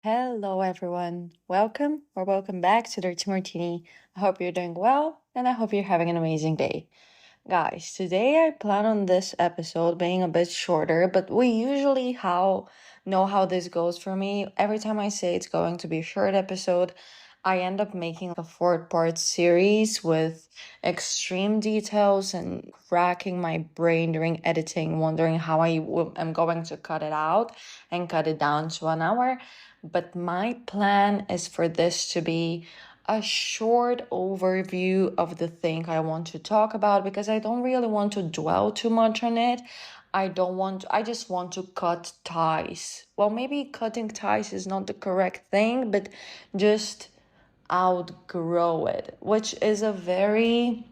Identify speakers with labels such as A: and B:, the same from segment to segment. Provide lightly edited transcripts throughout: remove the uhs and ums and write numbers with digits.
A: Hello, everyone. Welcome or welcome back to Dirty Martini. I hope you're doing well and I hope you're having an amazing day. Guys, today I plan on this episode being a bit shorter, but we usually know how this goes for me. Every time I say it's going to be a short episode, I end up making like a four-part series with extreme details and racking my brain during editing, wondering how am going to cut it out and cut it down to an hour. But my plan is for this to be a short overview of the thing I want to talk about because I don't really want to dwell too much on it. I just want to cut ties. Well, maybe cutting ties is not the correct thing, but just outgrow it, which is a very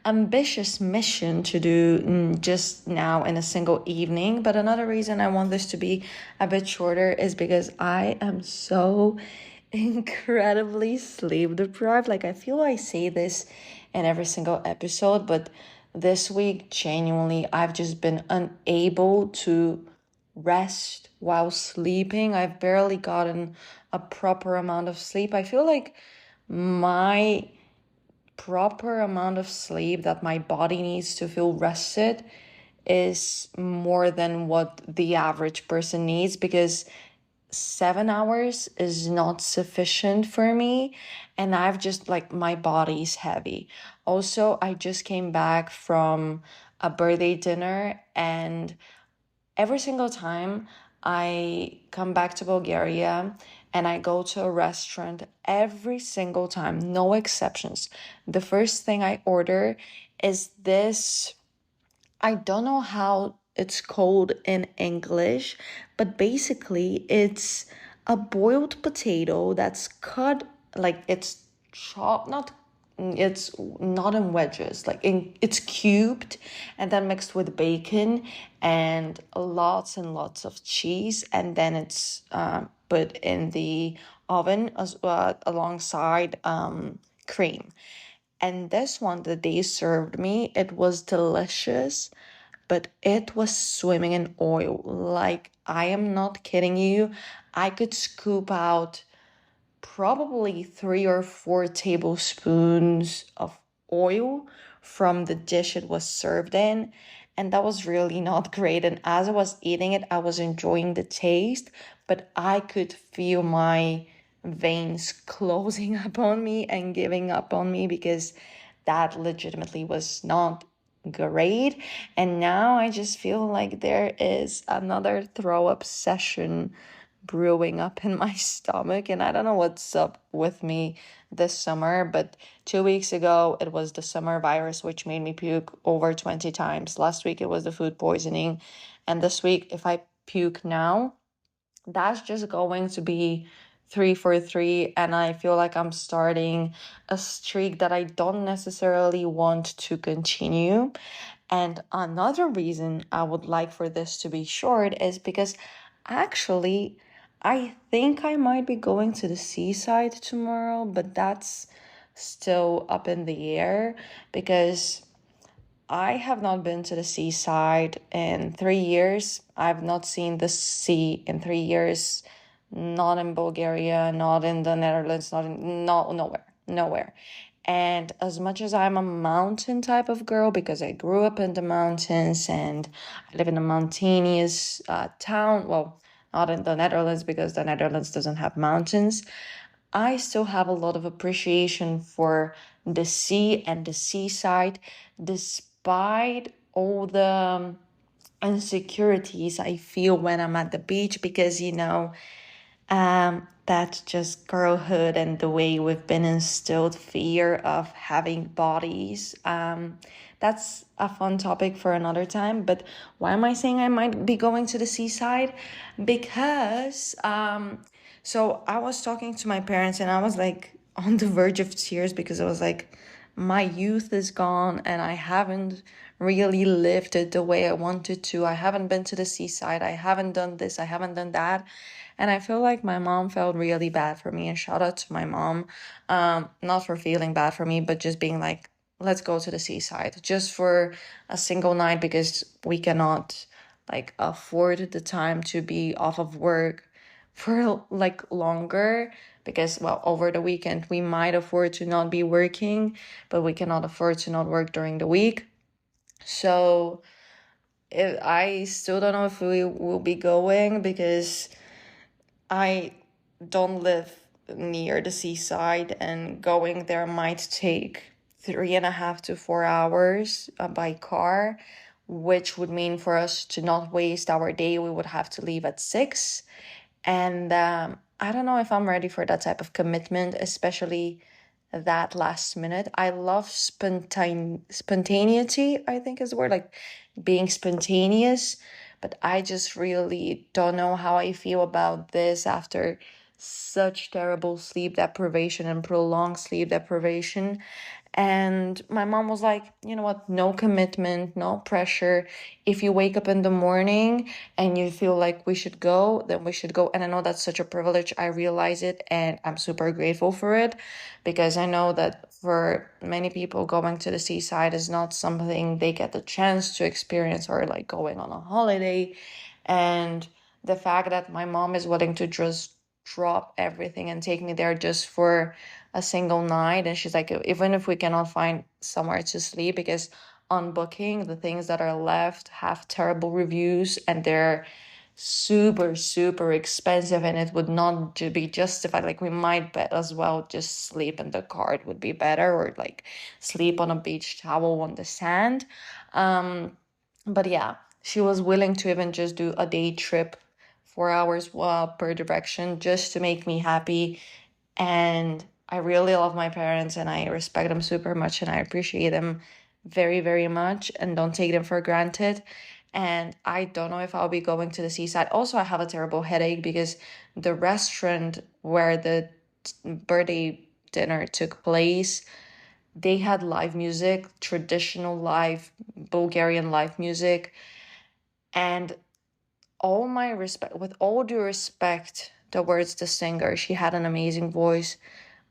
A: ambitious mission to do just now in a single evening. But another reason I want this to be a bit shorter is because I am so incredibly sleep deprived. Like, I feel I say this in every single episode, but this week, genuinely, I've just been unable to rest while sleeping. I've barely gotten a proper amount of sleep. I feel like my proper amount of sleep that my body needs to feel rested is more than what the average person needs because 7 hours is not sufficient for me. And I've just like my body's heavy. Also, I just came back from a birthday dinner, and every single time I come back to Bulgaria and I go to a restaurant, every single time, no exceptions, the first thing I order is this. I don't know how it's called in English, but basically it's a boiled potato that's cut like it's chopped, not it's not in wedges, like it's cubed and then mixed with bacon and lots and lots of cheese, and then it's put in the oven alongside cream. And this one that they served me, it was delicious, but it was swimming in oil. Like, I am not kidding you. I could scoop out probably 3 or 4 tablespoons of oil from the dish it was served in. And that was really not great. And as I was eating it, I was enjoying the taste, but I could feel my veins closing up on me and giving up on me because that legitimately was not great. And now I just feel like there is another throw up session brewing up in my stomach, and I don't know what's up with me this summer. But 2 weeks ago it was the summer virus, which made me puke over 20 times. Last week it was the food poisoning, and this week if I puke now, that's just going to be 3 for 3, and I feel like I'm starting a streak that I don't necessarily want to continue. And another reason I would like for this to be short is because actually I think I might be going to the seaside tomorrow, but that's still up in the air because I have not been to the seaside in 3 years. I've not seen the sea in 3 years. Not in Bulgaria, not in the Netherlands, nowhere. And as much as I'm a mountain type of girl because I grew up in the mountains and I live in a mountainous town, well, not in the Netherlands because the Netherlands doesn't have mountains, I still have a lot of appreciation for the sea and the seaside, despite all the insecurities I feel when I'm at the beach because, that's just girlhood and the way we've been instilled fear of having bodies. That's a fun topic for another time. But why am I saying I might be going to the seaside? Because so I was talking to my parents and I was like on the verge of tears because I was like, my youth is gone and I haven't really lived it the way I wanted to. I haven't been to the seaside. I haven't done this. I haven't done that. And I feel like my mom felt really bad for me. And shout out to my mom, not for feeling bad for me, but just being like, let's go to the seaside just for a single night because we cannot like afford the time to be off of work for like longer, because well, over the weekend we might afford to not be working, but we cannot afford to not work during the week. So I still don't know if we will be going, because I don't live near the seaside, and going there might take 3.5 to 4 hours by car, which would mean for us to not waste our day, we would have to leave at 6. And I don't know if I'm ready for that type of commitment, especially that last minute. I love spontaneity, I think is the word, like being spontaneous. But I just really don't know how I feel about this after such terrible sleep deprivation and prolonged sleep deprivation. And my mom was like, you know what, no commitment, no pressure. If you wake up in the morning and you feel like we should go, then we should go. And I know that's such a privilege. I realize it, and I'm super grateful for it, because I know that for many people, going to the seaside is not something they get the chance to experience, or like going on a holiday. And the fact that my mom is willing to just drop everything and take me there just for a single night, and she's like, even if we cannot find somewhere to sleep, because on booking the things that are left have terrible reviews, and they're super super expensive, and it would not be justified. Like, we might bet as well just sleep in the car, it would be better, or like sleep on a beach towel on the sand. But yeah, she was willing to even just do a day trip, 4 hours per direction, just to make me happy. And I really love my parents, and I respect them super much, and I appreciate them very, very much, and don't take them for granted. And I don't know if I'll be going to the seaside. Also, I have a terrible headache, because the restaurant where the birthday dinner took place, they had live music, traditional live Bulgarian live music. And all my respect, with all due respect towards the singer, she had an amazing voice,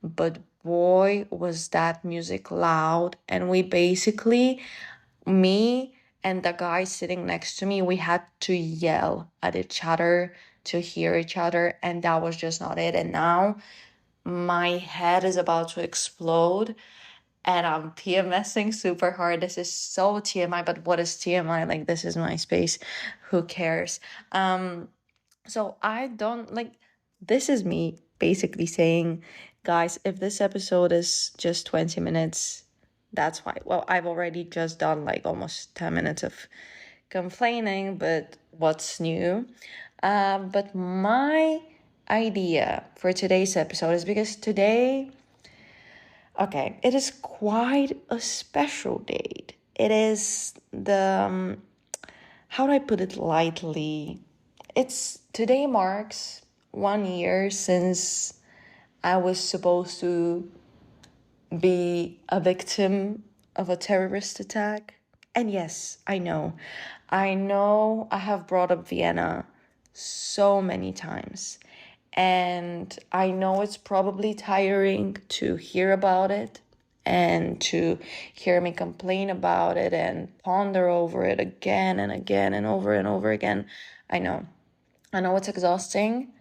A: but boy, was that music loud. And we basically, me and the guy sitting next to me, we had to yell at each other to hear each other, and that was just not it. And now my head is about to explode, and I'm PMSing super hard. This is so TMI, but what is TMI? Like, this is my space. Who cares? So I don't like, this is me basically saying, guys, if this episode is just 20 minutes, that's fine. Well, I've already just done like almost 10 minutes of complaining, but what's new? But my idea for today's episode is, because today, okay, it is quite a special date. It is the, how do I put it lightly? It's today marks 1 year since I was supposed to be a victim of a terrorist attack. And yes, I know I have brought up Vienna so many times. And I know it's probably tiring to hear about it, and to hear me complain about it and ponder over it again and again and over again. I know. I know it's exhausting.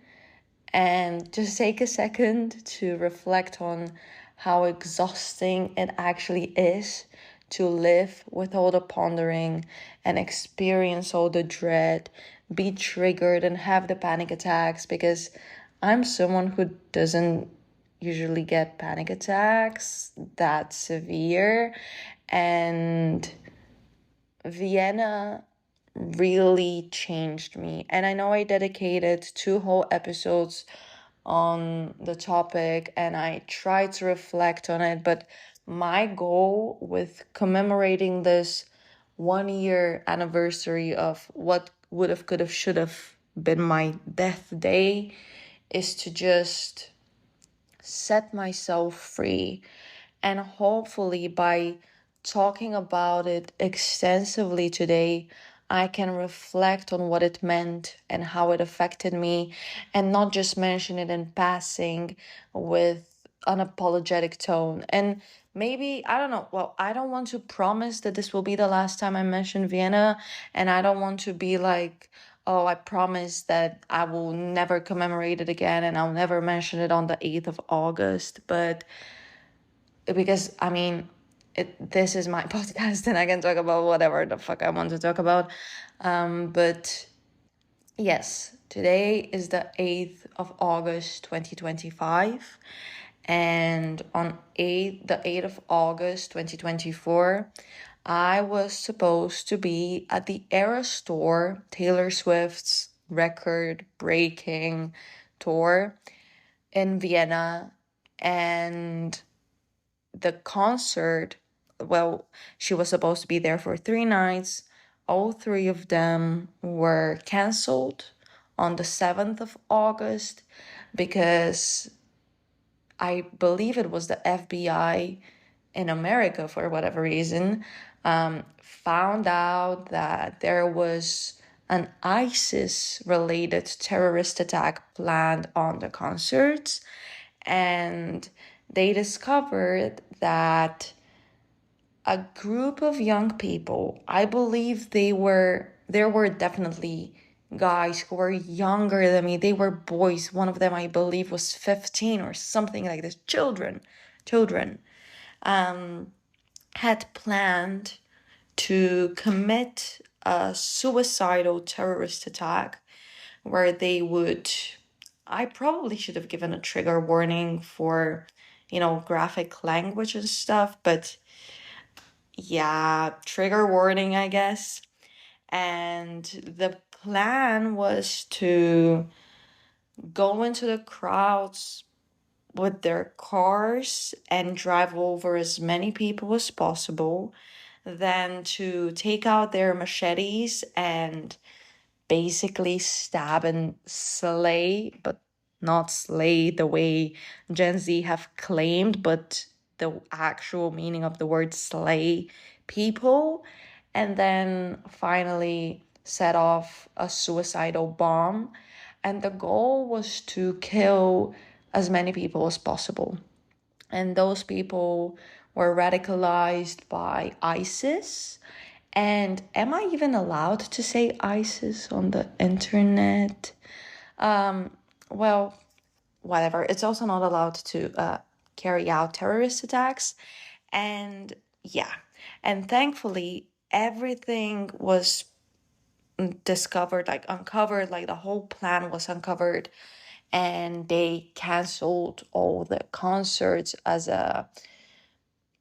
A: And just take a second to reflect on how exhausting it actually is to live with all the pondering and experience all the dread, be triggered and have the panic attacks, because I'm someone who doesn't usually get panic attacks that severe. And Vienna really changed me. And I know I dedicated 2 whole episodes on the topic, and I tried to reflect on it, but my goal with commemorating this 1 year anniversary of what would have, could have, should have been my death day is to just set myself free. And hopefully, by talking about it extensively today, I can reflect on what it meant and how it affected me, and not just mention it in passing with unapologetic tone. And maybe, I don't know, well, I don't want to promise that this will be the last time I mention Vienna, and I don't want to be like, oh, I promise that I will never commemorate it again and I'll never mention it on the 8th of August. But because, I mean, this is my podcast and I can talk about whatever the fuck I want to talk about. But yes, today is the 8th of August 2025. And on the 8th of August 2024, I was supposed to be at the Eras Tour, Taylor Swift's record-breaking tour in Vienna. And the concert, well, she was supposed to be there for 3 nights. All three of them were canceled on the 7th of August because I believe it was the FBI in America, for whatever reason, found out that there was an ISIS-related terrorist attack planned on the concerts, and they discovered that a group of young people, I believe there were definitely guys who were younger than me. They were boys. One of them, I believe, was 15 or something like this. Children, had planned to commit a suicidal terrorist attack where they would, I probably should have given a trigger warning for, graphic language and stuff, but yeah, trigger warning, I guess. And the plan was to go into the crowds with their cars and drive over as many people as possible, then to take out their machetes and basically stab and slay, but not slay the way Gen Z have claimed, but the actual meaning of the word slay people, and then finally set off a suicidal bomb. And the goal was to kill as many people as possible. And those people were radicalized by ISIS. And am I even allowed to say ISIS on the internet? Well, whatever. It's also not allowed to carry out terrorist attacks. And yeah. And thankfully, everything was discovered, like uncovered, like the whole plan was uncovered. And they canceled all the concerts as a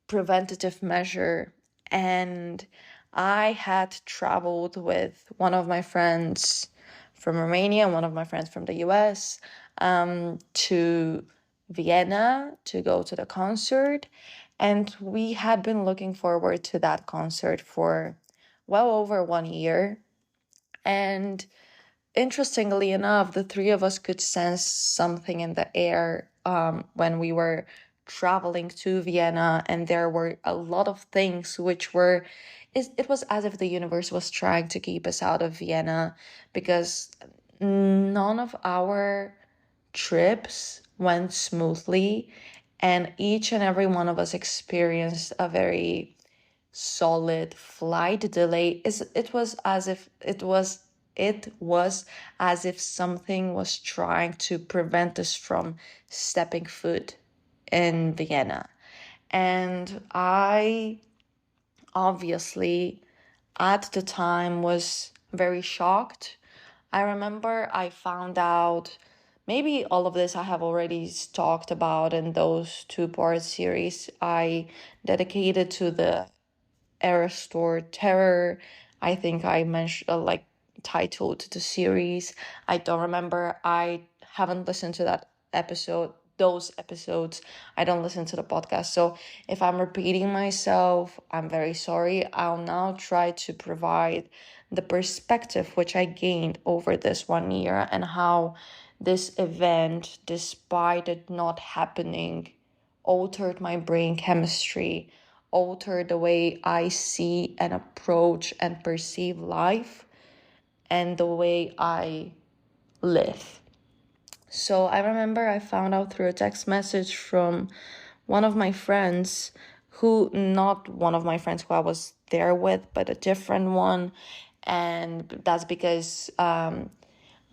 A: preventative measure. And I had traveled with one of my friends from Romania and one of my friends from the US to Vienna to go to the concert. And we had been looking forward to that concert for well over 1 year. And interestingly enough, the three of us could sense something in the air when we were traveling to Vienna, and there were a lot of things which were. It was as if the universe was trying to keep us out of Vienna because none of our trips went smoothly, and each and every one of us experienced a very solid flight delay. It was as if something was trying to prevent us from stepping foot in Vienna. And I obviously at the time was very shocked. I remember I found out, maybe all of this I have already talked about in those 2-part series I dedicated to the Eras Tour Terror. I think I mentioned titled the series. I don't remember. I haven't listened to those episodes. I don't listen to the podcast. So if I'm repeating myself, I'm very sorry. I'll now try to provide the perspective which I gained over this 1 year and how this event, despite it not happening, altered my brain chemistry, altered the way I see and approach and perceive life and the way I live. So I remember I found out through a text message from one of my friends not one of my friends who I was there with, but a different one. And that's because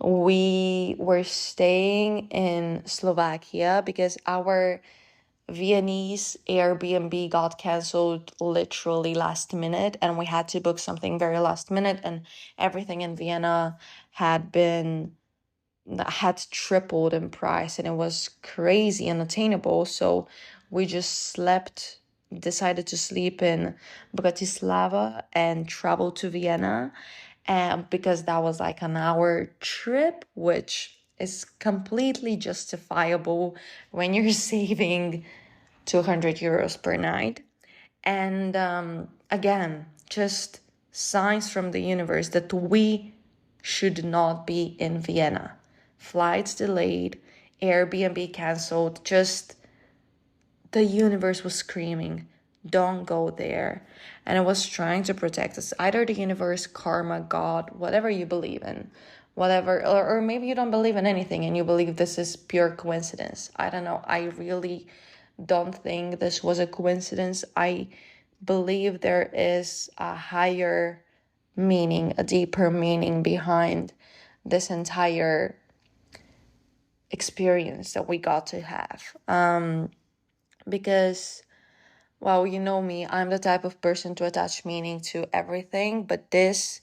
A: we were staying in Slovakia because our Viennese Airbnb got canceled literally last minute, and we had to book something very last minute, and everything in Vienna had been had tripled in price, and it was crazy unattainable. So we just decided to sleep in Bratislava and travel to Vienna, and because that was like an hour trip, which is completely justifiable when you're saving 200 euros per night. And again, just signs from the universe that we should not be in Vienna. Flights delayed, Airbnb canceled, just the universe was screaming, don't go there. And it was trying to protect us. Either the universe, karma, God, whatever you believe in, whatever, or maybe you don't believe in anything and you believe this is pure coincidence. I don't know. I really don't think this was a coincidence. I believe there is a higher meaning, a deeper meaning behind this entire experience that we got to have. Because, well, you know me, I'm the type of person to attach meaning to everything, but this,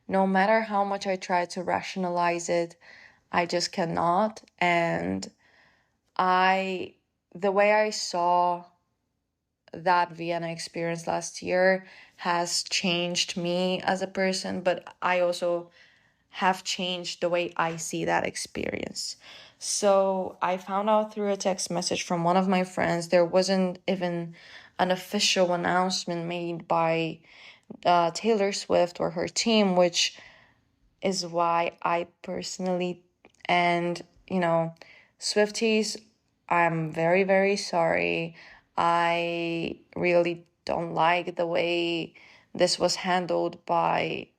A: no matter how much I try to rationalize it, I just cannot. And the way I saw that Vienna experience last year has changed me as a person, but I also have changed the way I see that experience. So I found out through a text message from one of my friends. There wasn't even an official announcement made by Taylor Swift or her team, which is why I personally, and Swifties, I'm very, very sorry. I really don't like the way this was handled by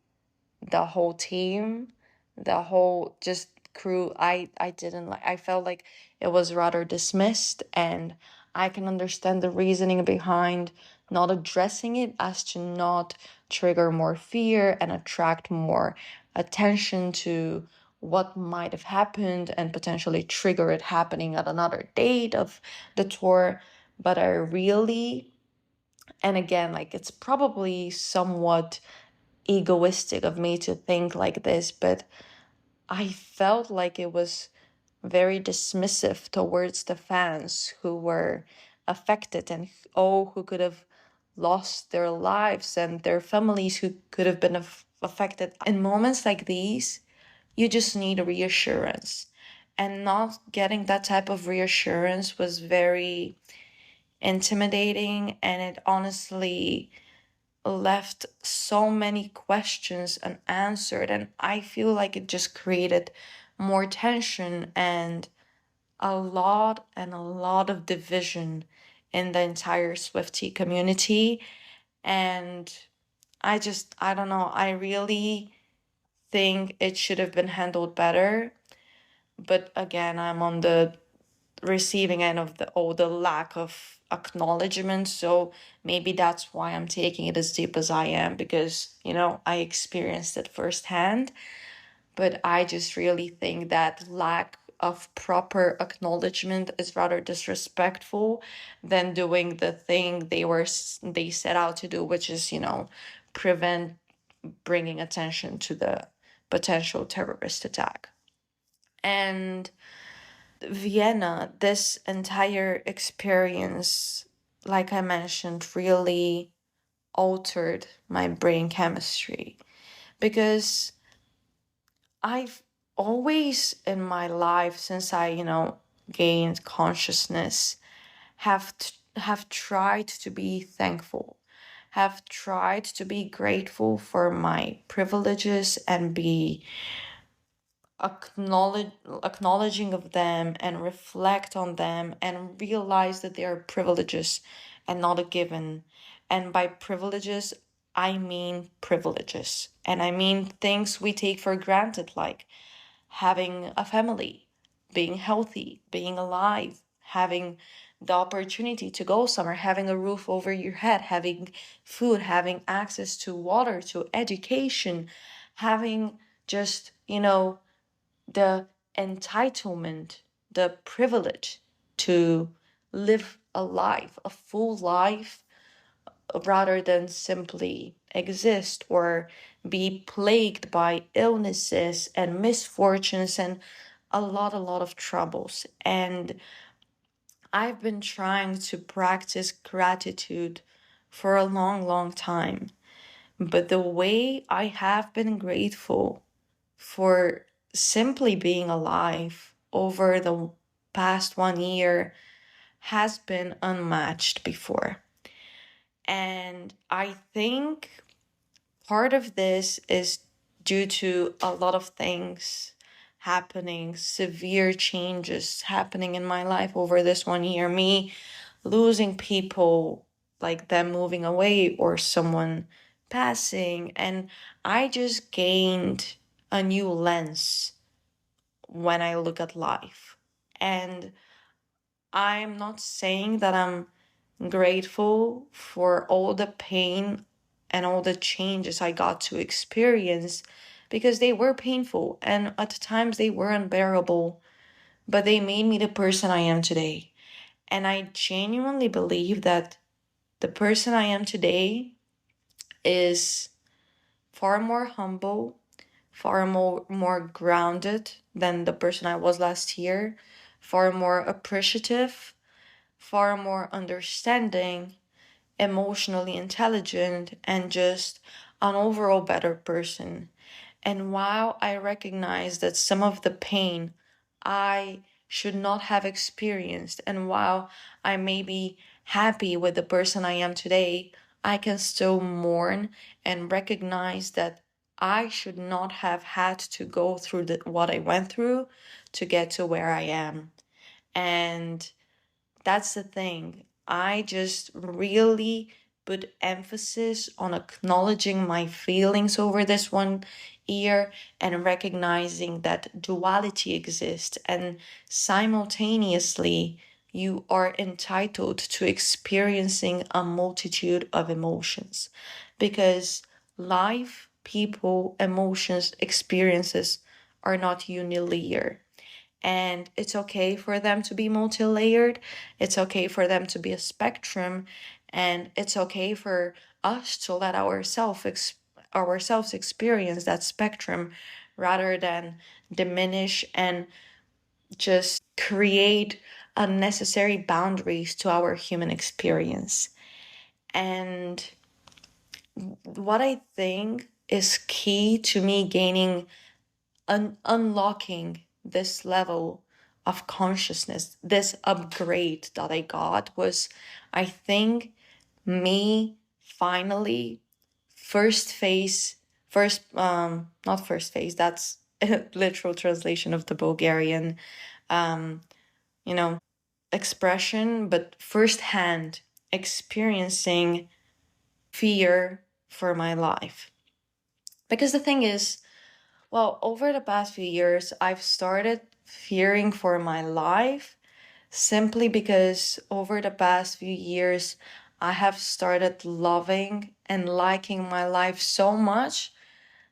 A: the whole team, the whole just crew. I didn't like. I felt like it was rather dismissed, and I can understand the reasoning behind not addressing it as to not trigger more fear and attract more attention to what might have happened and potentially trigger it happening at another date of the tour. But I really, and again, like, it's probably somewhat egoistic of me to think like this, but I felt like it was very dismissive towards the fans who were affected, and who could have lost their lives, and their families who could have been affected. In moments like these, you just need a reassurance. And not getting that type of reassurance was very intimidating, and it honestly left so many questions unanswered, and I feel like it just created more tension and a lot of division in the entire Swiftie community. And I don't know, I really think it should have been handled better. But again, I'm on the receiving end of the lack of acknowledgement, so maybe that's why I'm taking it as deep as I am, because I experienced it firsthand. But I just really think that lack of proper acknowledgement is rather disrespectful than doing the thing they set out to do, which is prevent bringing attention to the potential terrorist attack. And Vienna, this entire experience, like I mentioned, really altered my brain chemistry, because I've always in my life, since I, gained consciousness, have tried to be thankful, have tried to be grateful for my privileges, and be acknowledging of them, and reflect on them, and realize that they are privileges and not a given. And by privileges, I mean privileges, and I mean things we take for granted, like having a family, being healthy, being alive, having the opportunity to go somewhere, having a roof over your head, having food, having access to water, to education, having just, the entitlement, the privilege to live a life, a full life, rather than simply exist or be plagued by illnesses and misfortunes and a lot of troubles. And I've been trying to practice gratitude for a long time. But the way I have been grateful for simply being alive over the past 1 year has been unmatched before. And I think part of this is due to a lot of things happening, severe changes happening in my life over this 1 year. Me losing people, like them moving away or someone passing. And I just gained a new lens when I look at life. And I'm not saying that I'm grateful for all the pain and all the changes I got to experience, because they were painful and at times they were unbearable, but they made me the person I am today. And I genuinely believe that the person I am today is far more humble, far more grounded than the person I was last year, far more appreciative, far more understanding, emotionally intelligent, and just an overall better person. And while I recognize that some of the pain I should not have experienced, and while I may be happy with the person I am today, I can still mourn and recognize that I should not have had to go through what I went through to get to where I am. And that's the thing. I just really put emphasis on acknowledging my feelings over this 1 year and recognizing that duality exists, and simultaneously you are entitled to experiencing a multitude of emotions, because life, people, emotions, experiences are not unilinear. And it's okay for them to be multi-layered. It's okay for them to be a spectrum, and it's okay for us to let ourselves experience that spectrum rather than diminish and just create unnecessary boundaries to our human experience. And what I think is key to me gaining unlocking this level of consciousness, this upgrade that I got, was, I think, me finally not first phase, that's a literal translation of the Bulgarian you know expression, but firsthand experiencing fear for my life. Because the thing is, well, over the past few years, I've started fearing for my life simply because over the past few years, I have started loving and liking my life so much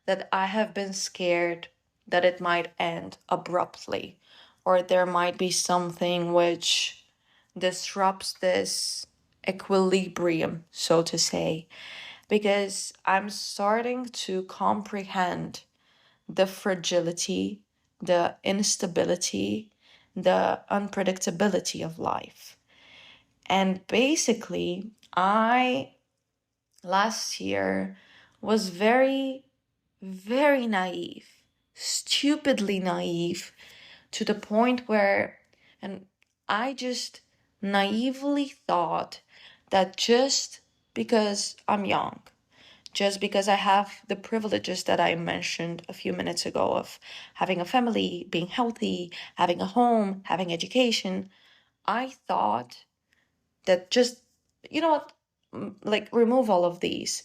A: that I have been scared that it might end abruptly, or there might be something which disrupts this equilibrium, so to say, because I'm starting to comprehend the fragility, the instability, the unpredictability of life. And basically, I last year was very, very naive, stupidly naive, to the point where, and I just naively thought that just because I'm young, just because I have the privileges that I mentioned a few minutes ago of having a family, being healthy, having a home, having education, I thought that just, you know what, like remove all of these.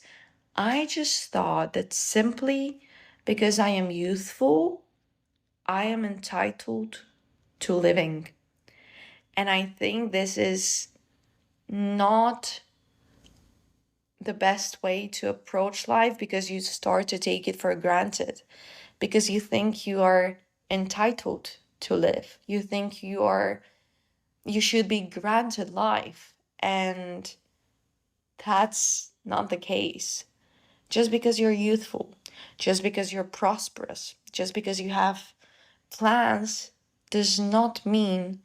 A: I just thought that simply because I am youthful, I am entitled to living. And I think this is not the best way to approach life, because you start to take it for granted, because you think you are entitled to live. You think you should be granted life, and that's not the case. Just because you're youthful, just because you're prosperous, just because you have plans, does not mean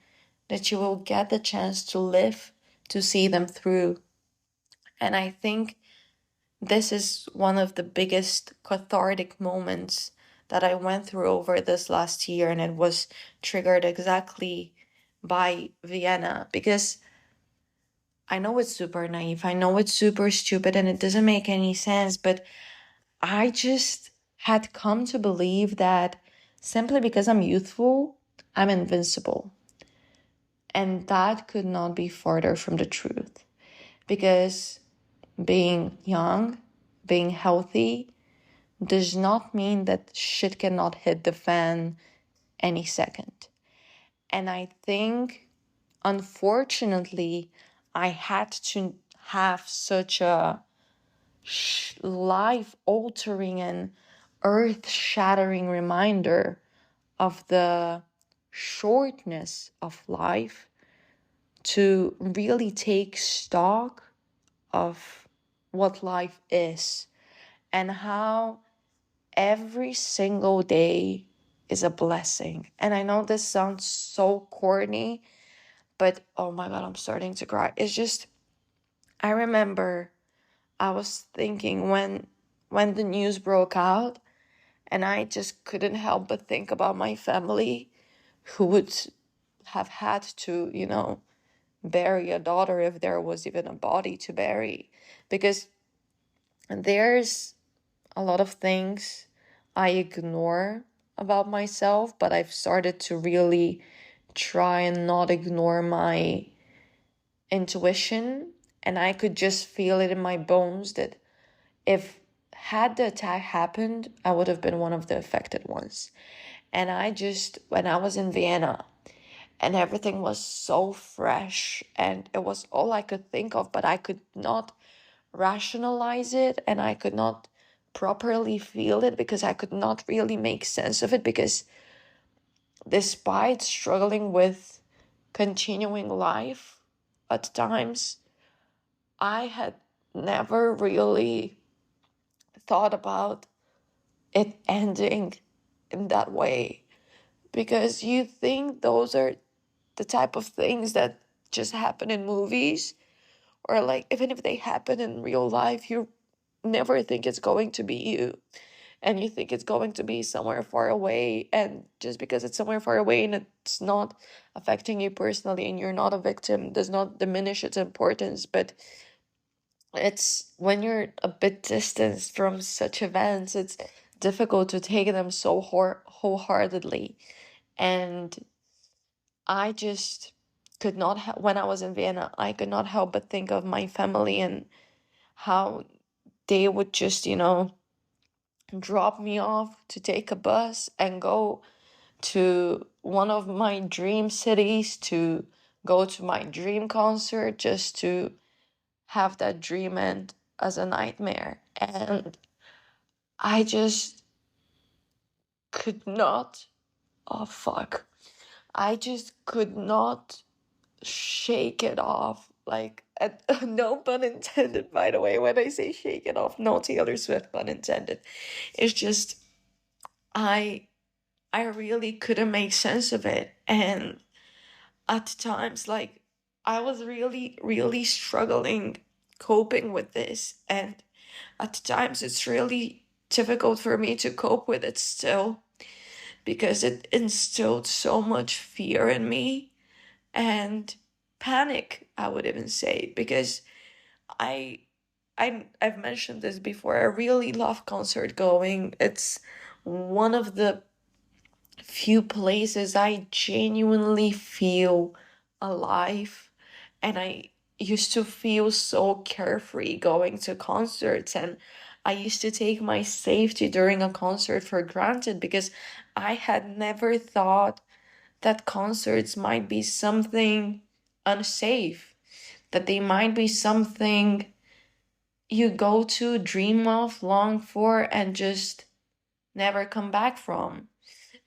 A: that you will get the chance to live to see them through. And I think this is one of the biggest cathartic moments that I went through over this last year, and it was triggered exactly by Vienna, because I know it's super naive, I know it's super stupid, and it doesn't make any sense, but I just had come to believe that simply because I'm youthful, I'm invincible. And that could not be further from the truth, because being young, being healthy, does not mean that shit cannot hit the fan any second. And I think, unfortunately, I had to have such a life altering and earth shattering reminder of the shortness of life to really take stock of what life is, and how every single day is a blessing. And I know this sounds so corny, but oh my God, I'm starting to cry. It's just, I remember I was thinking when the news broke out, and I just couldn't help but think about my family, who would have had to, bury a daughter if there was even a body to bury. Because there's a lot of things I ignore about myself, but I've started to really try and not ignore my intuition. And I could just feel it in my bones that if had the attack happened, I would have been one of the affected ones. And when I was in Vienna, and everything was so fresh, and it was all I could think of, but I could not rationalize it, and I could not properly feel it, because I could not really make sense of it, because despite struggling with continuing life at times, I had never really thought about it ending in that way, because you think those are the type of things that just happen in movies, or like even if they happen in real life, you never think it's going to be you, and you think it's going to be somewhere far away, and just because it's somewhere far away and it's not affecting you personally and you're not a victim does not diminish its importance. But it's when you're a bit distanced from such events, it's difficult to take them so wholeheartedly. And I just could not when I was in Vienna, I could not help but think of my family, and how they would just, drop me off to take a bus and go to one of my dream cities, to go to my dream concert, just to have that dream end as a nightmare. And I just could not, oh fuck, I just could not shake it off. Like, no pun intended, by the way, when I say shake it off, no Taylor Swift pun intended. It's just, I I really couldn't make sense of it. And at times, like, I was really, really struggling coping with this. And at times, it's really difficult for me to cope with it still, because it instilled so much fear in me, and panic, I would even say, because I I've mentioned this before. I really love concert going. It's one of the few places I genuinely feel alive, and I used to feel so carefree going to concerts, and I used to take my safety during a concert for granted, because I had never thought that concerts might be something unsafe, that they might be something you go to, dream of, long for, and just never come back from.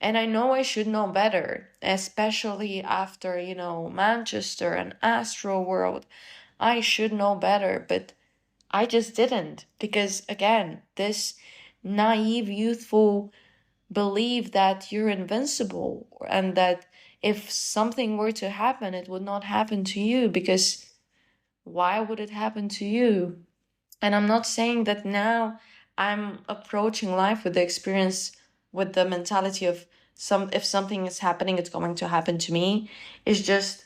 A: And I know I should know better, especially after, Manchester and Astro World. I should know better, but I just didn't. Because again, this naive, youthful belief that you're invincible and that if something were to happen, it would not happen to you, because why would it happen to you? And I'm not saying that now I'm approaching life with the experience, with the mentality of if something is happening, it's going to happen to me. It's just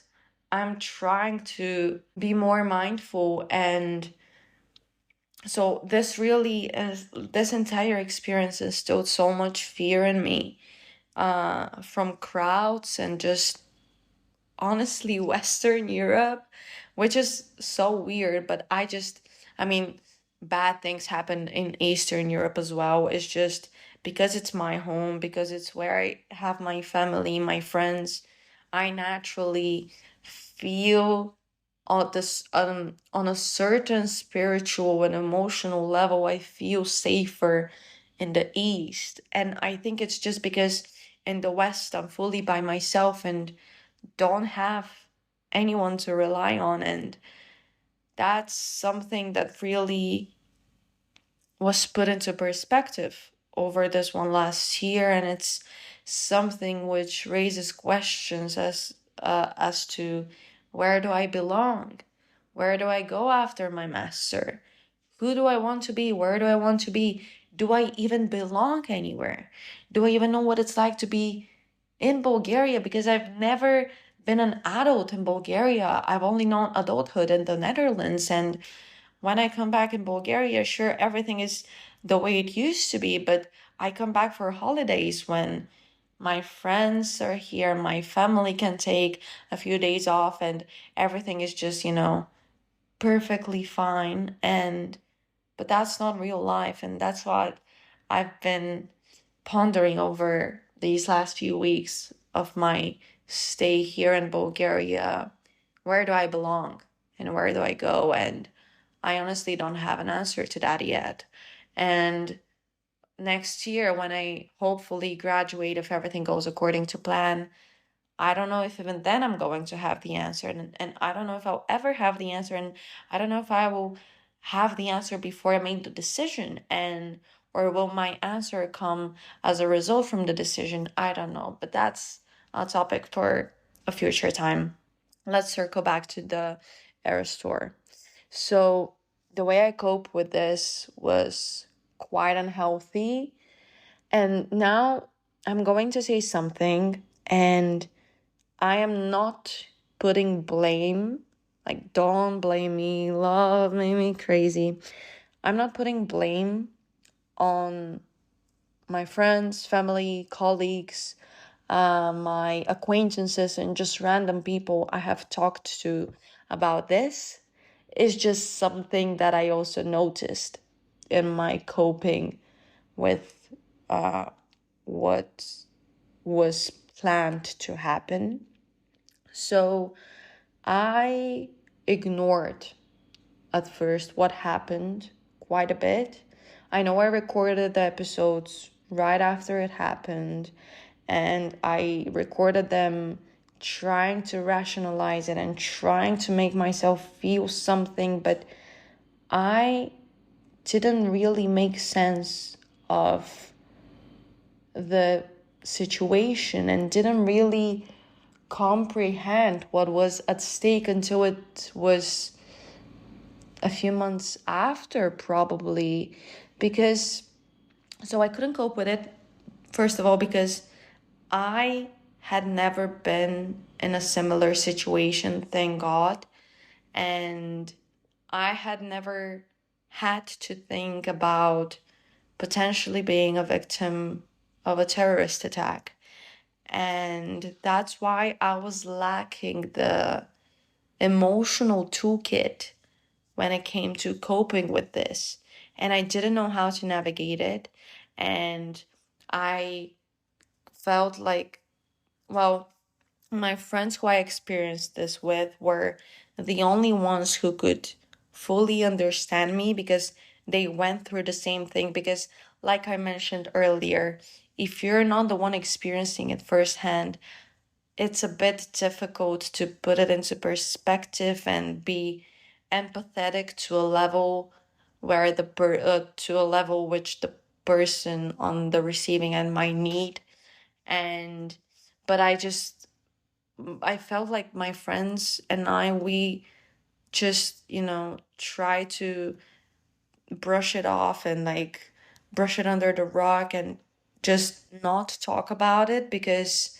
A: I'm trying to be more mindful. And so this entire experience instilled so much fear in me, from crowds and just honestly Western Europe, which is so weird, but I mean, bad things happen in Eastern Europe as well. It's just because it's my home, because it's where I have my family, my friends, I naturally feel on a certain spiritual and emotional level, I feel safer in the East. And I think it's just because in the West I'm fully by myself and don't have anyone to rely on. And that's something that really was put into perspective over this one last year. And it's something which raises questions as to where do I belong? Where do I go after my master? Who do I want to be? Where do I want to be? Do I even belong anywhere? Do I even know what it's like to be in Bulgaria? Because I've never been an adult in Bulgaria. I've only known adulthood in the Netherlands. And when I come back in Bulgaria, sure, everything is the way it used to be, but I come back for holidays when my friends are here, my family can take a few days off, and everything is just, perfectly fine. And but that's not real life, and that's what I've been pondering over these last few weeks of my stay here in Bulgaria. Where do I belong and where do I go? And I honestly don't have an answer to that yet. And next year, when I hopefully graduate, if everything goes according to plan, I don't know if even then I'm going to have the answer. And I don't know if I'll ever have the answer. And I don't know if I will have the answer before I make the decision. And or will my answer come as a result from the decision? I don't know. But that's a topic for a future time. Let's circle back to the air store. So the way I cope with this was quite unhealthy. And now I'm going to say something, and I am not putting blame, like, don't blame me, love made me crazy. I'm not putting blame on my friends, family, colleagues, my acquaintances, and just random people I have talked to about this. It's just something that I also noticed in my coping with what was planned to happen. So I ignored at first what happened quite a bit. I know I recorded the episodes right after it happened, and I recorded them trying to rationalize it and trying to make myself feel something, but I didn't really make sense of the situation and didn't really comprehend what was at stake until it was a few months after, probably. Because so I couldn't cope with it, first of all, because I had never been in a similar situation, thank God. And I had never had to think about potentially being a victim of a terrorist attack. And that's why I was lacking the emotional toolkit when it came to coping with this. And I didn't know how to navigate it. And I felt like, well, my friends who I experienced this with were the only ones who could fully understand me because they went through the same thing. Because, like I mentioned earlier, if you're not the one experiencing it firsthand, it's a bit difficult to put it into perspective and be empathetic to a level where to a level which the person on the receiving end might need. And but I felt like my friends and we just, try to brush it off and like brush it under the rug and just not talk about it because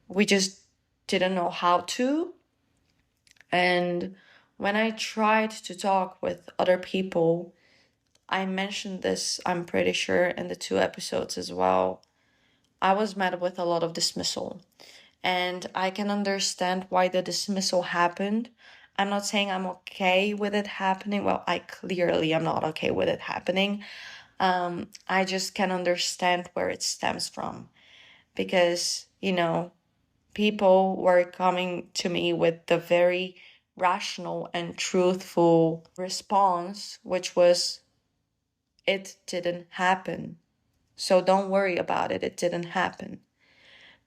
A: we just didn't know how to. And when I tried to talk with other people, I mentioned this, I'm pretty sure, in the 2 episodes as well. I was met with a lot of dismissal. And I can understand why the dismissal happened. I'm not saying I'm okay with it happening. Well, I clearly am not okay with it happening. I just can understand where it stems from because, people were coming to me with the very rational and truthful response, which was, it didn't happen. So don't worry about it. It didn't happen.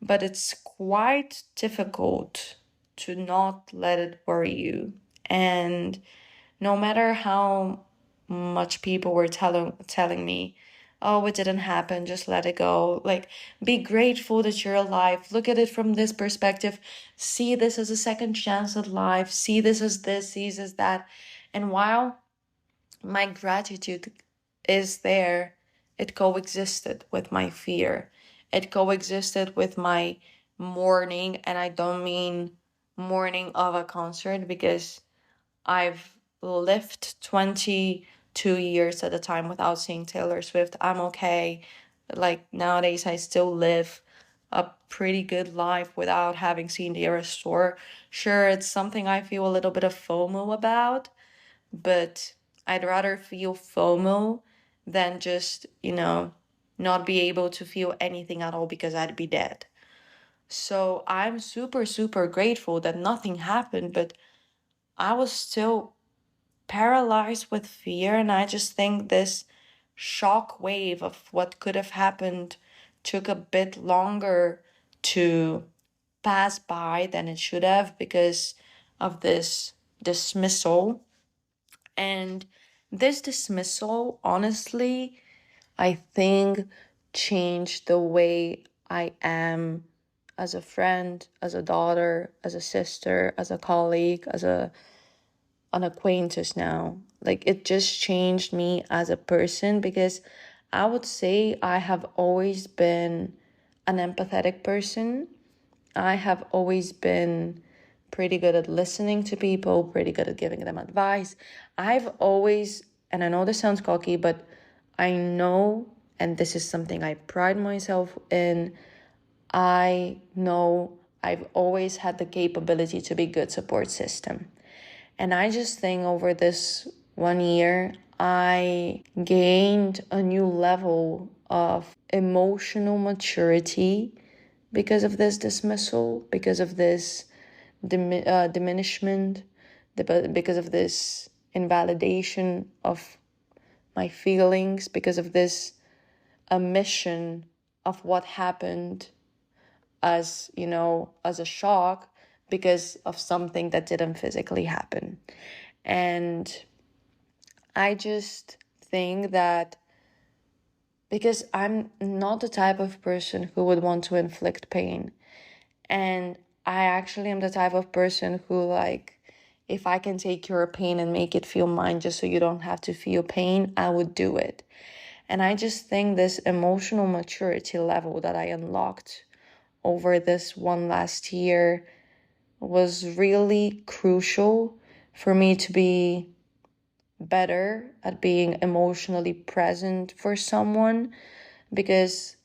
A: But it's quite difficult to not let it worry you. And no matter how much people were telling me, oh, it didn't happen, just let it go. Like, be grateful that you're alive. Look at it from this perspective. See this as a second chance at life. See this as this, see this as that. And while my gratitude is there, it coexisted with my fear. It coexisted with my mourning, and I don't mean mourning of a concert because I've lived 22 years at a time without seeing Taylor Swift. I'm okay. Like nowadays, I still live a pretty good life without having seen the Eras Tour. Sure, it's something I feel a little bit of FOMO about, but I'd rather feel FOMO than just, not be able to feel anything at all because I'd be dead. So I'm super, super grateful that nothing happened, but I was still paralyzed with fear. And I just think this shock wave of what could have happened took a bit longer to pass by than it should have because of this dismissal. And this dismissal, honestly, I think changed the way I am as a friend, as a daughter, as a sister, as a colleague, as an acquaintance now. Like it just changed me as a person because I would say I have always been an empathetic person. I have always been pretty good at listening to people, pretty good at giving them advice. I've always, and I know this sounds cocky, but I know, and this is something I pride myself in, I know I've always had the capability to be a good support system. And I just think over this 1 year, I gained a new level of emotional maturity because of this dismissal, because of this diminishment, because of this invalidation of my feelings, because of this omission of what happened as, as a shock because of something that didn't physically happen. And I just think that because I'm not the type of person who would want to inflict pain. And I actually am the type of person who, like, if I can take your pain and make it feel mine just so you don't have to feel pain, I would do it. And I just think this emotional maturity level that I unlocked over this one last year was really crucial for me to be better at being emotionally present for someone because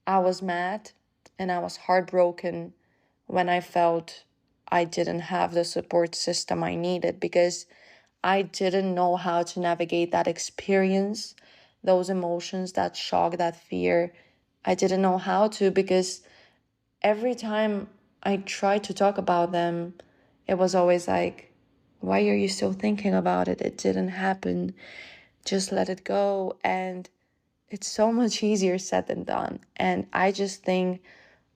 A: I was mad and I was heartbroken when I felt I didn't have the support system I needed because I didn't know how to navigate that experience, those emotions, that shock, that fear. I didn't know how to because every time I tried to talk about them, it was always like, why are you still thinking about it? It didn't happen. Just let it go. And it's so much easier said than done. And I just think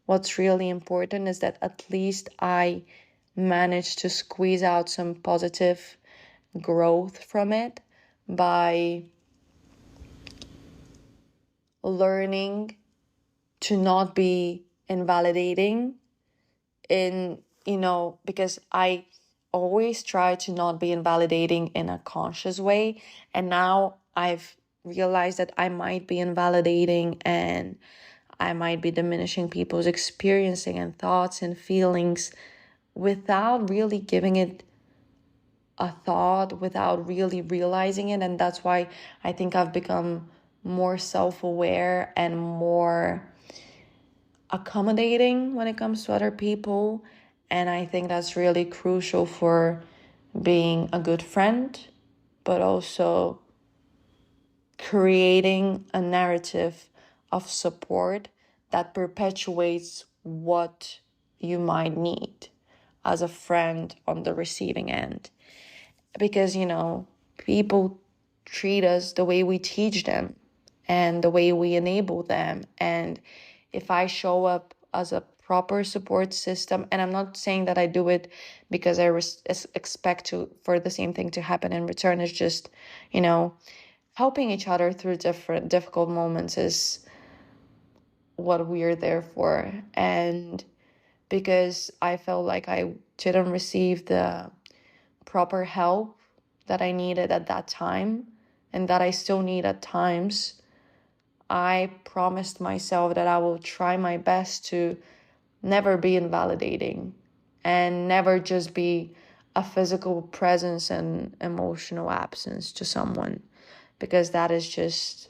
A: what's really important is that at least I managed to squeeze out some positive growth from it by learning to not be invalidating in, because I always try to not be invalidating in a conscious way. And now I've realized that I might be invalidating and I might be diminishing people's experiencing and thoughts and feelings without really giving it a thought, without really realizing it. And that's why I think I've become more self-aware and more accommodating when it comes to other people. And I think that's really crucial for being a good friend, but also creating a narrative of support that perpetuates what you might need as a friend on the receiving end. Because, people treat us the way we teach them and the way we enable them. And if I show up as a proper support system, and I'm not saying that I do it because I expect for the same thing to happen in return, it's just, helping each other through different difficult moments is what we're there for. And because I felt like I didn't receive the proper help that I needed at that time and that I still need at times, I promised myself that I will try my best to never be invalidating and never just be a physical presence and emotional absence to someone, because that is just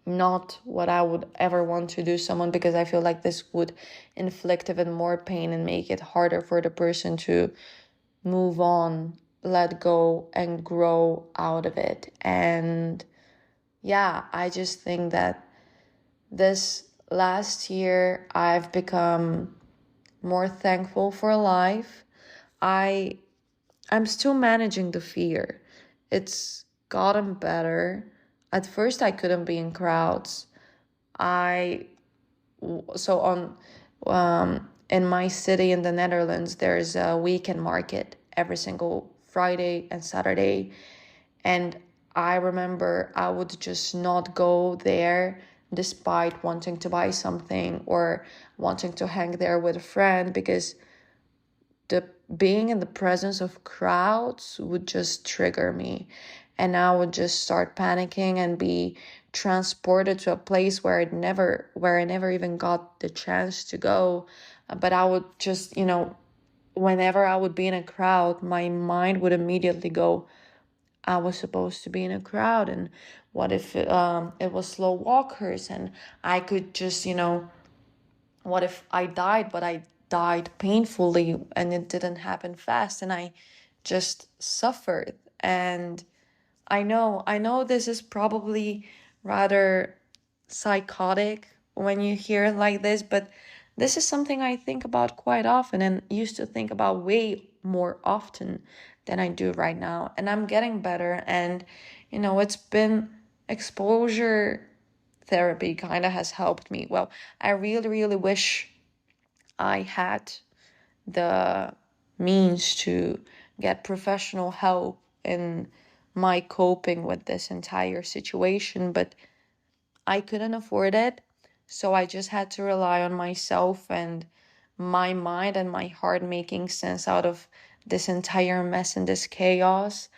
A: not what I would ever want to do someone, because I feel like this would inflict even more pain and make it harder for the person to move on, let go, and grow out of it. And yeah, I just think that this last year I've become more thankful for life. I'm still managing the fear. It's gotten better. At first I couldn't be in crowds. I so on in my city in the Netherlands, there's a weekend market every single Friday and Saturday. And I remember I would just not go there despite wanting to buy something or wanting to hang there with a friend, because the being in the presence of crowds would just trigger me, and I would just start panicking and be transported to a place where I never even got the chance to go. But I would just, whenever I would be in a crowd, my mind would immediately go, I was supposed to be in a crowd, and what if it was slow walkers, and I could just, what if I died, but I died painfully and it didn't happen fast and I just suffered. And I know this is probably rather psychotic when you hear it like this, but this is something I think about quite often and used to think about way more often than I do right now. And I'm getting better. And, it's been exposure therapy kind of has helped me. Well, I really, really wish I had the means to get professional help in my coping with this entire situation, but I couldn't afford it. So I just had to rely on myself and my mind and my heart making sense out of this entire mess and this chaos.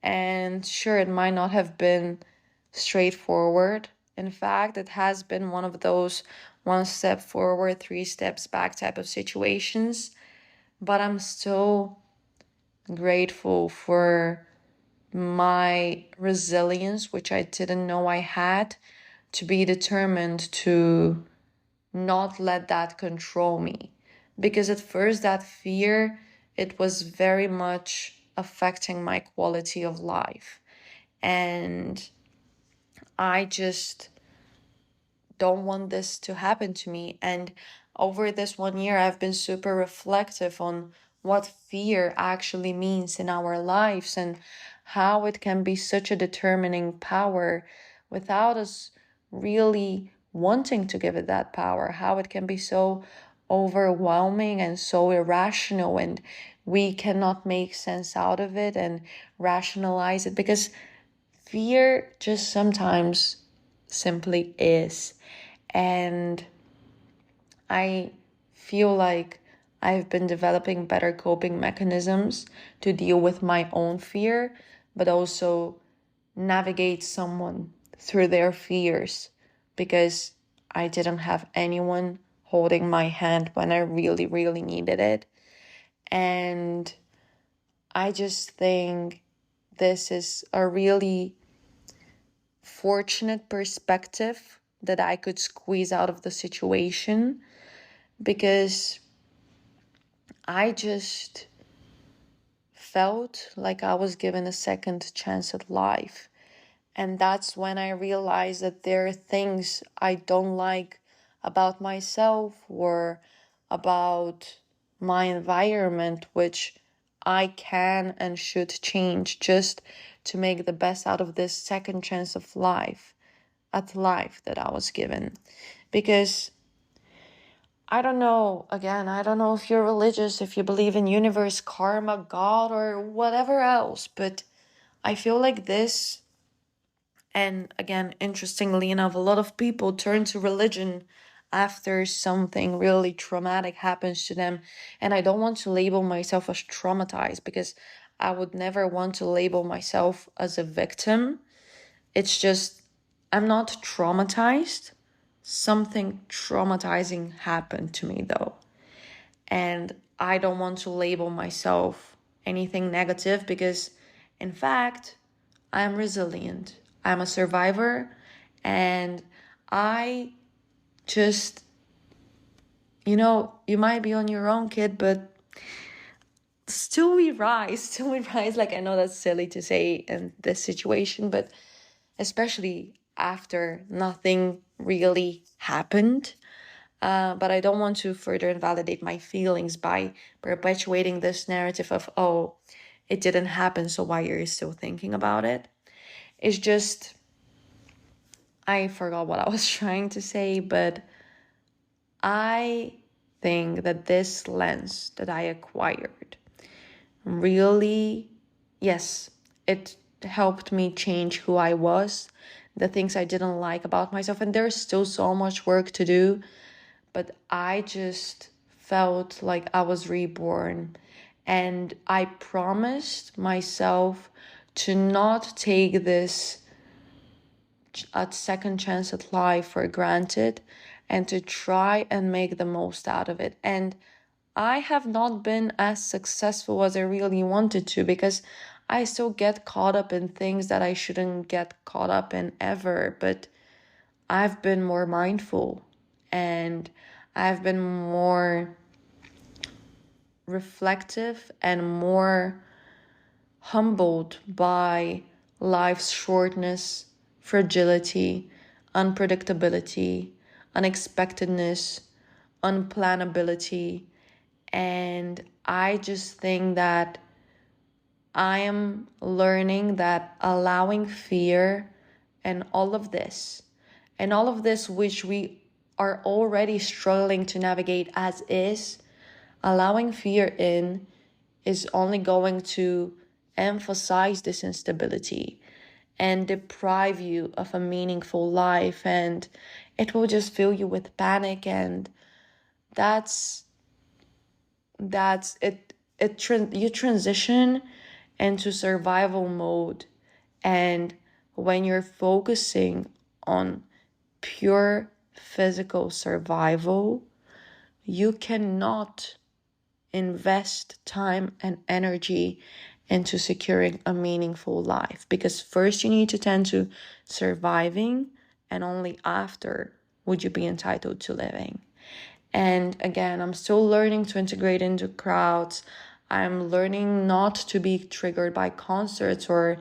A: And sure, it might not have been straightforward. In fact, it has been one of those one step forward, three steps back type of situations. But I'm still grateful for my resilience, which I didn't know I had, to be determined to not let that control me. Because at first, that fear, it was very much affecting my quality of life. And I just don't want this to happen to me. And over this 1 year, I've been super reflective on what fear actually means in our lives and how it can be such a determining power without us really wanting to give it that power, how it can be so overwhelming and so irrational, and we cannot make sense out of it and rationalize it, because fear just sometimes simply is. And I feel like I've been developing better coping mechanisms to deal with my own fear, but also navigate someone through their fears, because I didn't have anyone holding my hand when I really, really needed it. And I just think this is a really fortunate perspective that I could squeeze out of the situation, because I just felt like I was given a second chance at life. And that's when I realized that there are things I don't like about myself or about my environment, which I can and should change just to make the best out of this second chance of life, at life that I was given. Because I don't know, again, I don't know if you're religious, if you believe in universe, karma, God, or whatever else, but I feel like this, and again, interestingly enough, a lot of people turn to religion after something really traumatic happens to them. And I don't want to label myself as traumatized, because I would never want to label myself as a victim. It's just, I'm not traumatized. Something traumatizing happened to me though. And I don't want to label myself anything negative, because in fact, I'm resilient. I'm a survivor, and I just, you might be on your own, kid, but still we rise, still we rise. Like, I know that's silly to say in this situation, but especially after nothing really happened. But I don't want to further invalidate my feelings by perpetuating this narrative of, oh, it didn't happen, so why are you still thinking about it? It's just, I forgot what I was trying to say, but I think that this lens that I acquired really, yes, it helped me change who I was, the things I didn't like about myself. And there's still so much work to do, but I just felt like I was reborn. And I promised myself to not take this a second chance at life for granted, and to try and make the most out of it. And I have not been as successful as I really wanted to, because I still get caught up in things that I shouldn't get caught up in ever. But I've been more mindful, and I've been more reflective and more humbled by life's shortness, fragility, unpredictability, unexpectedness, unplannability. And I just think that I am learning that allowing fear and all of this which we are already struggling to navigate as is, allowing fear in is only going to emphasize this instability and deprive you of a meaningful life, and it will just fill you with panic. And that's you transition into survival mode. And when you're focusing on pure physical survival, you cannot invest time and energy into securing a meaningful life, because first you need to tend to surviving, and only after would you be entitled to living. And again, I'm still learning to integrate into crowds. I'm learning not to be triggered by concerts or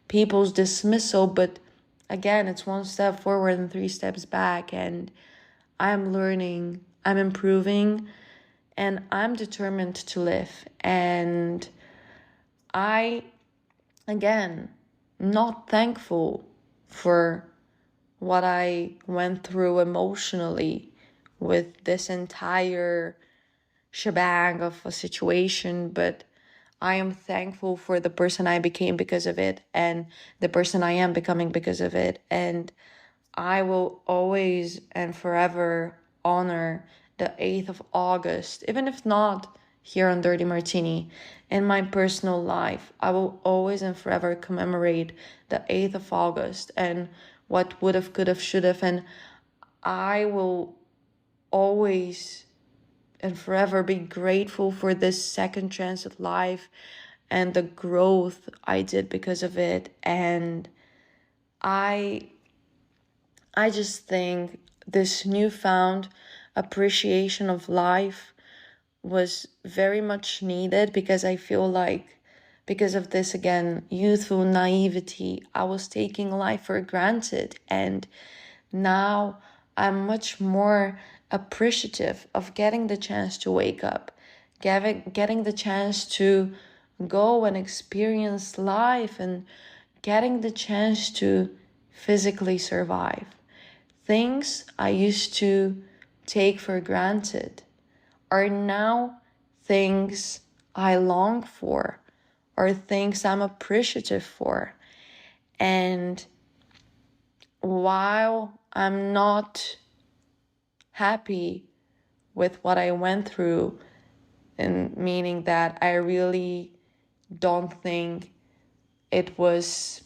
A: people's dismissal, but again, it's one step forward and three steps back. And I'm learning I'm improving, and I'm determined to live. And I, again, not thankful for what I went through emotionally with this entire shebang of a situation, but I am thankful for the person I became because of it and the person I am becoming because of it. And I will always and forever honor the 8th of August, even if not here on Dirty Martini. In my personal life, I will always and forever commemorate the 8th of August and what would have, could have, should have. And I will always and forever be grateful for this second chance at life and the growth I did because of it. And I I just think this newfound appreciation of life was very much needed, because I feel like because of this, again, youthful naivety, I was taking life for granted. And now I'm much more appreciative of getting the chance to wake up, getting the chance to go and experience life, and getting the chance to physically survive. Things I used to take for granted are now things I long for, or things I'm appreciative for. And while I'm not happy with what I went through, and meaning that I really don't think it was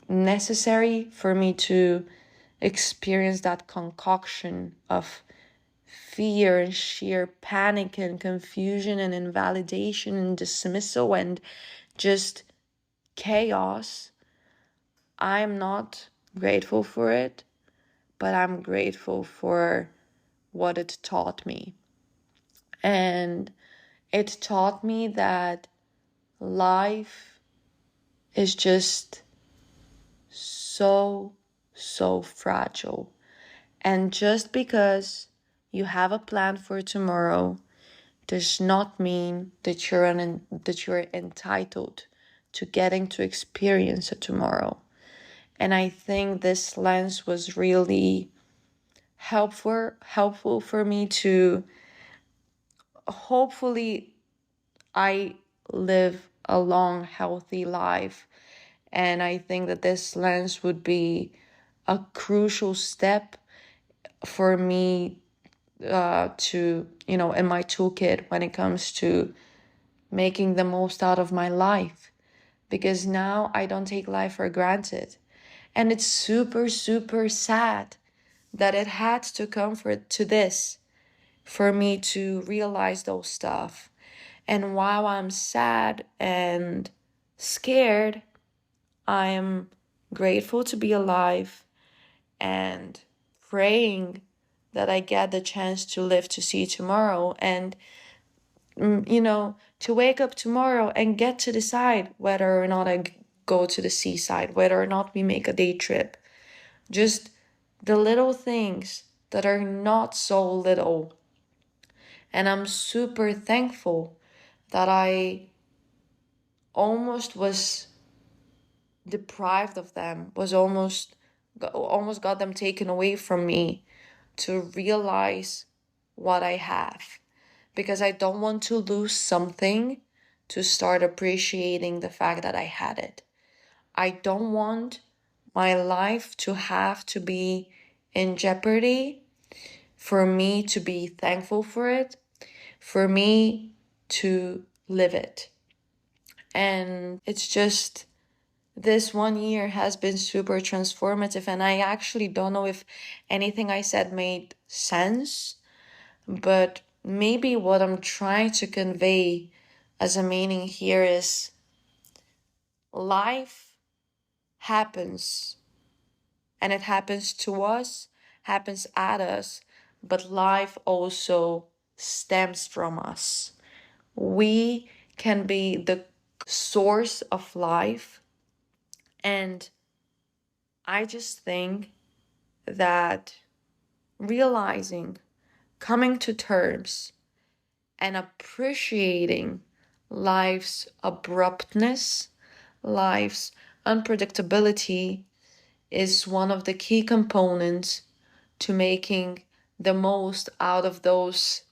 A: necessary for me to experience that concoction of fear and sheer panic and confusion and invalidation and dismissal and just chaos. I'm not grateful for it, but I'm grateful for what it taught me. And it taught me that life is just so, so fragile. And just because you have a plan for tomorrow does not mean that you're entitled to getting to experience a tomorrow. And I think this lens was really helpful for me to, hopefully, I live a long, healthy life. And I think that this lens would be a crucial step for me to, in my toolkit when it comes to making the most out of my life. Because now I don't take life for granted. And it's super, super sad that it had to come to this for me to realize those stuff. And while I'm sad and scared, I am grateful to be alive and praying that I get the chance to live to see tomorrow, and to wake up tomorrow and get to decide whether or not I go to the seaside, whether or not we make a day trip. Just the little things that are not so little. And I'm super thankful that I almost was deprived of them, was almost got them taken away from me, to realize what I have. Because I don't want to lose something to start appreciating the fact that I had it. I don't want my life to have to be in jeopardy for me to be thankful for it, for me to live it. And it's just, this 1 year has been super transformative, and I actually don't know if anything I said made sense, but maybe what I'm trying to convey as a meaning here is life happens, and it happens to us, happens at us, but life also stems from us. We can be the source of life, and I just think that realizing coming to terms and appreciating life's abruptness, life's unpredictability is one of the key components to making the most out of those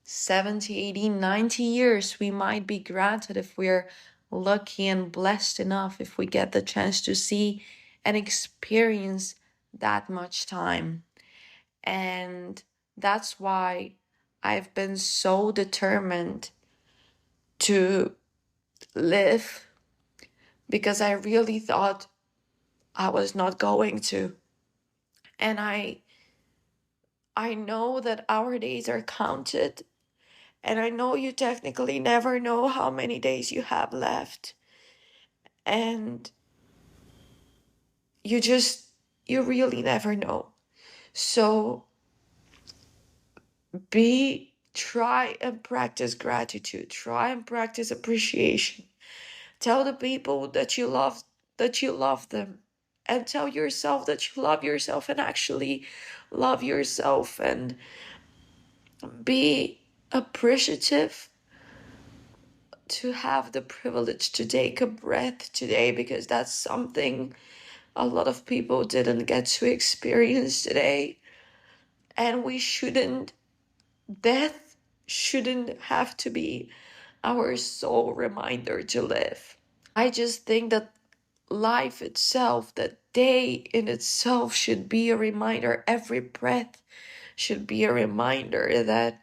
A: 70, 80, 90 years we might be granted if we're lucky and blessed enough, if we get the chance to see and experience that much time. And that's why I've been so determined to live, because I really thought I was not going to. And I know that our days are counted, and I know you technically never know how many days you have left. And you really never know. So try and practice gratitude, try and practice appreciation. Tell the people that you love them, and tell yourself that you love yourself, and actually love yourself, and be appreciative to have the privilege to take a breath today, because that's something a lot of people didn't get to experience today. And death shouldn't have to be our sole reminder to live. I just think that life itself, that day in itself, should be a reminder. Every breath should be a reminder that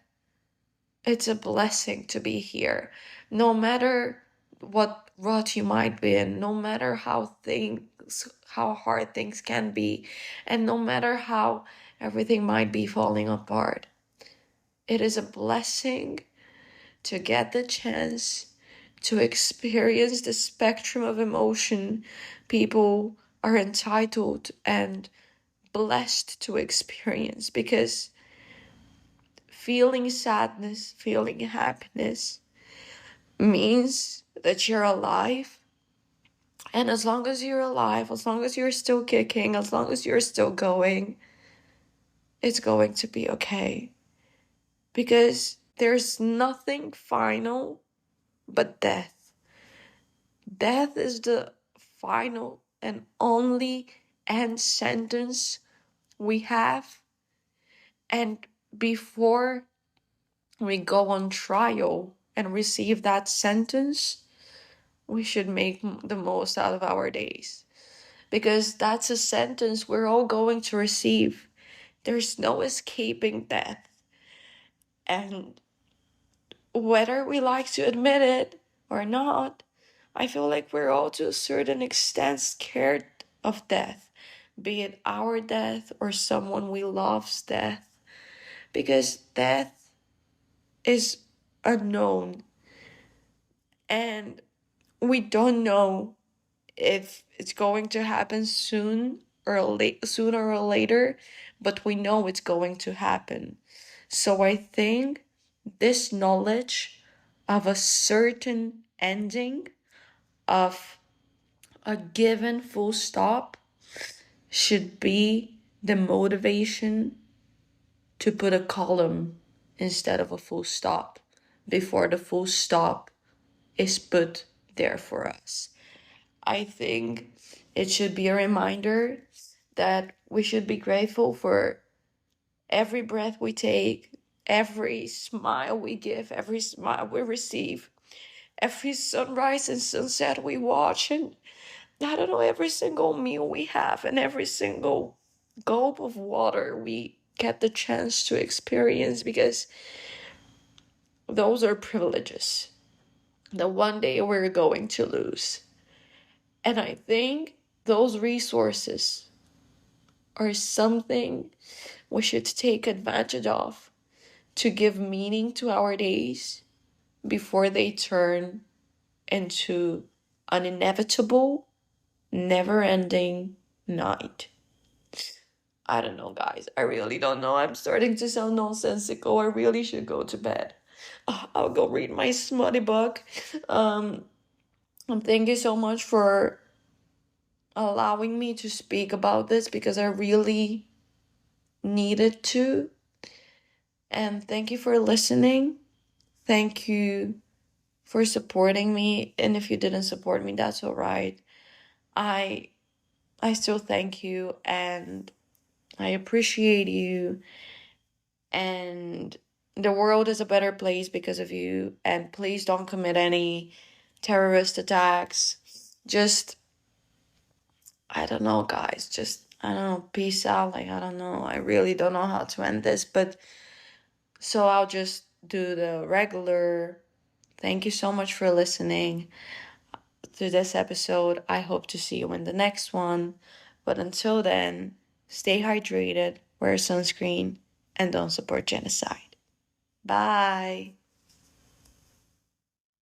A: it's a blessing to be here. No matter what rut you might be in, no matter how hard things can be, and no matter how everything might be falling apart. It is a blessing to get the chance to experience the spectrum of emotion people are entitled and blessed to experience, because feeling sadness, feeling happiness means that you're alive. And as long as you're alive, as long as you're still kicking, as long as you're still going, it's going to be okay. Because there's nothing final but death. Death is the final and only end sentence we have. And before we go on trial and receive that sentence, we should make the most out of our days. Because that's a sentence we're all going to receive. There's no escaping death. And whether we like to admit it or not, I feel like we're all to a certain extent scared of death, be it our death or someone we love's death, because death is unknown, and we don't know if it's going to happen sooner or later, but we know it's going to happen. So I think this knowledge of a certain ending, of a given full stop, should be the motivation to put a column instead of a full stop before the full stop is put there for us. I think it should be a reminder that we should be grateful for every breath we take, every smile we give, every smile we receive, every sunrise and sunset we watch, and I don't know, every single meal we have, and every single gulp of water we get the chance to experience, because those are privileges that one day we're going to lose. And I think those resources are something we should take advantage of to give meaning to our days before they turn into an inevitable, never-ending night. I don't know, guys. I really don't know. I'm starting to sound nonsensical. I really should go to bed. I'll go read my smutty book. And thank you so much for allowing me to speak about this, because I really needed to. And thank you for listening. Thank you for supporting me. And if you didn't support me, that's all right. I I still thank you and I appreciate you. And the world is a better place because of you. And please don't commit any terrorist attacks. Just, I don't know, guys. Just, I don't know, peace out. Like, I don't know. I really don't know how to end this. But so I'll just do the regular. Thank you so much for listening to this episode. I hope to see you in the next one. But until then, stay hydrated, wear sunscreen, and don't support genocide. Bye.